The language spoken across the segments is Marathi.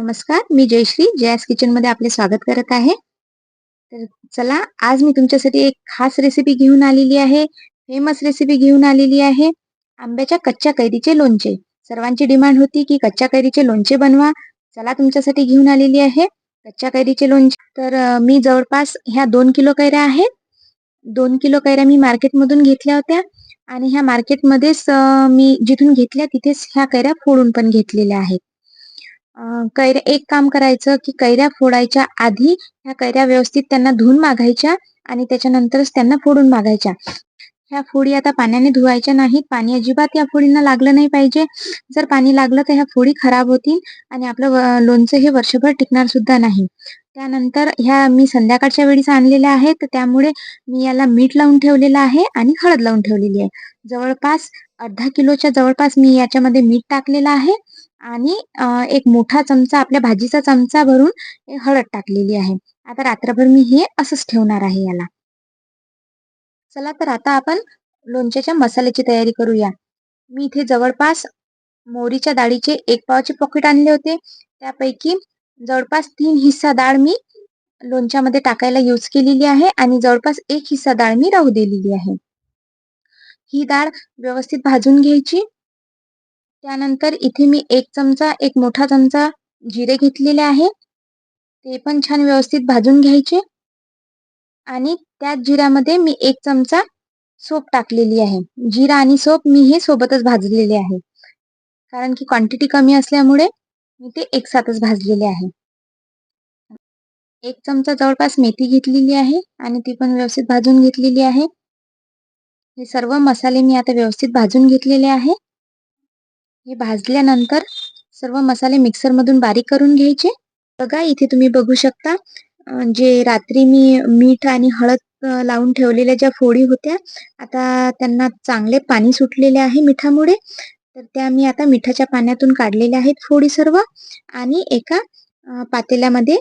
नमस्कार, मी जयश्री जयास किचन मध्ये आपले स्वागत करत आहे. तर चला, आज मी तुमच्यासाठी एक खास रेसिपी घेऊन आलेली आहे. फेमस रेसिपी घेऊन आलेली आहे. आंब्याच्या कच्च्या कैरीचे लोणचे. सर्वांची डिमांड होती की कच्च्या कैरीचे लोणचे बनवा. चला, तुमच्यासाठी घेऊन आलेली आहे कच्च्या कैरीचे लोणचे. तर मी जवळपास ह्या 2 किलो कैऱ्या आहेत. 2 किलो कैऱ्या मी मार्केटमधून घेतल्या होत्या आणि ह्या मार्केटमध्येच मी जिथून घेतल्या तिथेच ह्या कैऱ्या फोडून पण घेतलेल्या आहेत. कैऱ्या एक काम करायचं की कैऱ्या फोडायच्या आधी ह्या कैऱ्या व्यवस्थित त्यांना धुवून मागायच्या आणि त्याच्यानंतरच त्यांना फोडून मागायच्या. ह्या फोडी आता पाण्याने धुवायच्या नाहीत. पाणी अजिबात या फोडींना लागलं नाही पाहिजे. जर पाणी लागलं तर ह्या फोडी खराब होतील आणि आपलं लोणचं हे वर्षभर टिकणार सुद्धा नाही. त्यानंतर ह्या मी संध्याकाळच्या वेळीच आणलेल्या आहेत, तर त्यामुळे मी याला मीठ लावून ठेवलेलं आहे आणि हळद लावून ठेवलेली आहे. जवळपास अर्धा किलोच्या जवळपास मी याच्यामध्ये मीठ टाकलेलं आहे आणि एक मोठा चमचा आपल्या भाजीचा चमचा भरून हळद टाकलेली आहे. आता रात्रभर मी हे असंच ठेवणार आहे याला. चला, तर आता आपण लोणच्याच्या मसाल्याची तयारी करूया. मी इथे जवळपास मोहरीच्या डाळीचे 1 पावचे पॉकेट आणले होते. त्यापैकी जवळपास 3 हिस्सा डाळ मी लोणच्यामध्ये टाकायला यूज केलेली आहे आणि जवळपास 1 हिस्सा डाळ मी राहू दिलेली आहे. ही डाळ व्यवस्थित भाजून घ्यायची. त्यानंतर इथे मी एक मोठा चमचा जिरे घेतलेले आहे. ते पण छान व्यवस्थित भाजून घ्यायचे आणि त्याच जिऱ्यामध्ये मी 1 चमचा सोप टाकलेली आहे. जिरा आणि सोप मी हे सोबतच भाजलेले आहे. कारण की क्वांटिटी कमी असल्यामुळे मी ते एकसाथच भाजलेले आहे. 1 चमचा जवळपास मेथी घेतलेली आहे आणि ती पण व्यवस्थित भाजून घेतलेली आहे. हे सर्व मसाले मी आता व्यवस्थित भाजून घेतलेले आहे. हे भाजल्यानंतर सर्व मसाले मिक्सरमधून बारीक करून घ्यायचे. बघा, इथे तुम्ही बघू शकता जे रात्री मी मीठ आणि हळद लावून ठेवलेल्या ज्या फोडी होत्या, आता त्यांना चांगले पाणी सुटलेले आहे मिठामुळे. तर त्या मी आता मिठाच्या पाण्यातून काढलेल्या आहेत फोडी सर्व आणि एका पातेल्यामध्ये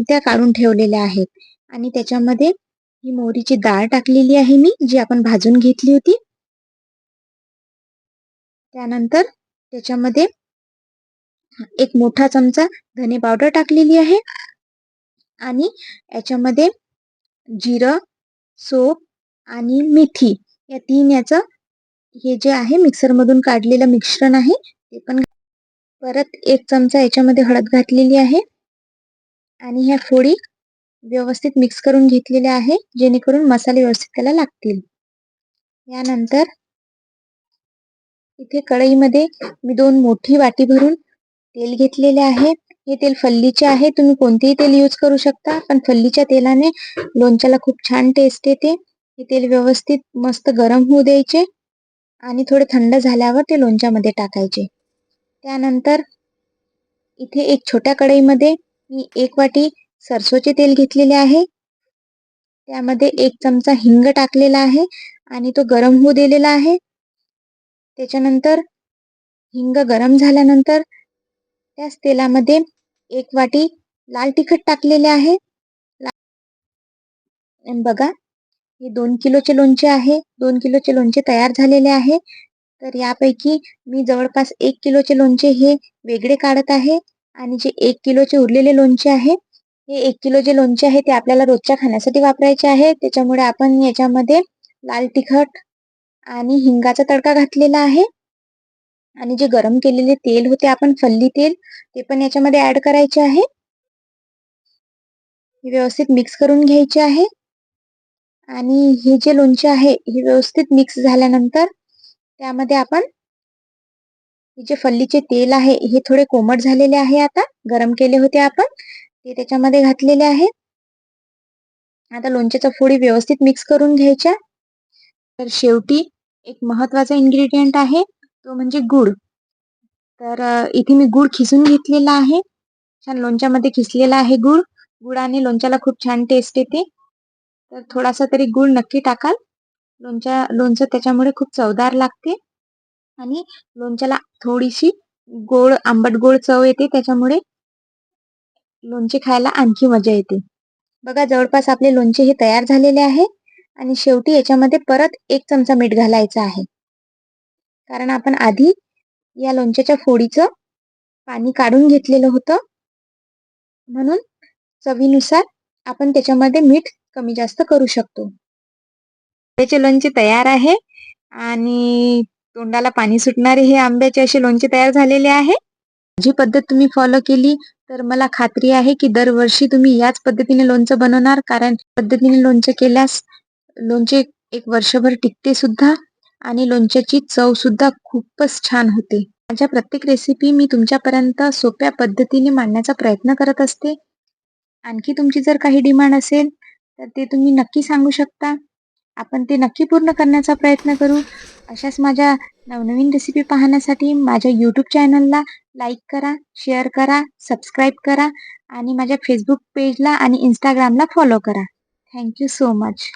त्या काढून ठेवलेल्या आहेत आणि त्याच्यामध्ये ही मोहरीची डाळ टाकलेली आहे मी, जी आपण भाजून घेतली होती. त्यानंतर त्याच्यामध्ये एक मोठा चमचा धने पावडर टाकलेली आहे आणि याच्यामध्ये जिरं, सोप आणि मेथी या 3 याचं हे जे आहे मिक्सरमधून काढलेलं मिश्रण आहे ते पण. परत 1 चमचा याच्यामध्ये हळद घातलेली आहे आणि ह्या फोडी व्यवस्थित मिक्स करून घेतलेल्या आहे, जेणेकरून मसाले व्यवस्थित त्याला लागतील. यानंतर इथे कढईमध्ये मी 2 मोठी वाटी भरून तेल घेतलेले आहे. हे तेल फल्लीचे आहे. तुम्ही कोणतेही तेल यूज करू शकता, पण फल्लीच्या तेलाने लोणच्याला खूप छान टेस्ट येते. हे तेल व्यवस्थित मस्त गरम होऊ द्यायचे आणि थोडे थंड झाल्यावर ते लोणच्यामध्ये टाकायचे. त्यानंतर इथे एक छोट्या कढईमध्ये मी 1 वाटी सरसोचे तेल घेतलेले आहे. त्यामध्ये 1 चमचा हिंग टाकलेला आहे आणि तो गरम होऊ दिलेला आहे. त्याच्यानंतर हिंग गरम झाल्यानंतर त्याच तेलामध्ये 1 वाटी लाल तिखट टाकलेले आहे. बघा, हे 2 किलोचे लोणचे आहे. 2 किलोचे लोणचे तयार झालेले आहे. तर यापैकी मी जवळपास 1 किलोचे लोणचे हे वेगळे काढत आहे आणि जे 1 किलोचे उरलेले लोणचे आहे, हे 1 किलो जे लोणचे आहे ते आपल्याला रोजच्या खाण्यासाठी वापरायचे आहे. त्याच्यामुळे आपण याच्यामध्ये लाल तिखट आणि हिंगाचा तडका घातलेला आहे आणि जे गरम केलेले तेल होते आपण फल्ली तेल, ते पण याच्यामध्ये ॲड करायचे आहे. हे व्यवस्थित मिक्स करून घ्यायचे आहे आणि हे जे लोणचे आहे हे व्यवस्थित मिक्स झाल्यानंतर त्यामध्ये आपण जे फल्लीचे तेल आहे हे थोडे कोमट झालेले आहे. आता गरम केले होते आपण, ते त्याच्यामध्ये घातलेले आहे. आता लोणच्याच्या फोडी व्यवस्थित मिक्स करून घ्यायच्या. तर शेवटी एक महत्त्वाचा इन्ग्रेडियंट आहे, तो म्हणजे गूळ. तर इथे मी गूळ खिसून घेतलेला आहे. छान लोणच्यामध्ये खिसलेला आहे गूळ. गुळाने लोणच्याला खूप छान टेस्ट येते. तर थोडासा तरी गूळ नक्की टाकाल. लोणचं त्याच्यामुळे खूप चवदार लागते आणि लोणच्याला थोडीशी गोड, आंबट गोड चव येते. त्याच्यामुळे लोणचे खायला आणखी मजा येते. बघा, जवळपास आपले लोणचे हे तयार झालेले आहे आणि शेवटी याच्यामध्ये परत 1 चमचा मीठ घालायचं आहे. कारण आपण आधी या लोणच्याच्या फोडीचं पाणी काढून घेतलेलं होतं. म्हणून चवीनुसार आपण त्याच्यामध्ये मीठ कमी जास्त करू शकतो. आंब्याचे लोणचे तयार आहे आणि तोंडाला पाणी सुटणारे हे आंब्याचे असे लोणचे तयार झालेले आहे. जी पद्धत तुम्ही फॉलो केली तर मला खात्री आहे की दरवर्षी तुम्ही याच पद्धतीने लोणचं बनवणार, कारण पद्धतीने लोणचं केल्यास लोणचे एक वर्षभर टिकते सुद्धा आणि लोणच्याची चव सुद्धा खूपच छान होते. माझ्या प्रत्येक रेसिपी मी तुमच्यापर्यंत सोप्या पद्धतीने मांडण्याचा प्रयत्न करत असते. आणखी तुमची जर काही डिमांड असेल तर ते तुम्ही नक्की सांगू शकता. आपण ते नक्की पूर्ण करण्याचा प्रयत्न करू. अशाच माझ्या नवनवीन रेसिपी पाहण्यासाठी माझ्या YouTube चॅनलला लाईक करा, शेअर करा, सबस्क्राईब करा आणि माझ्या Facebook पेजला आणि Instagramला फॉलो करा. Thank you so much.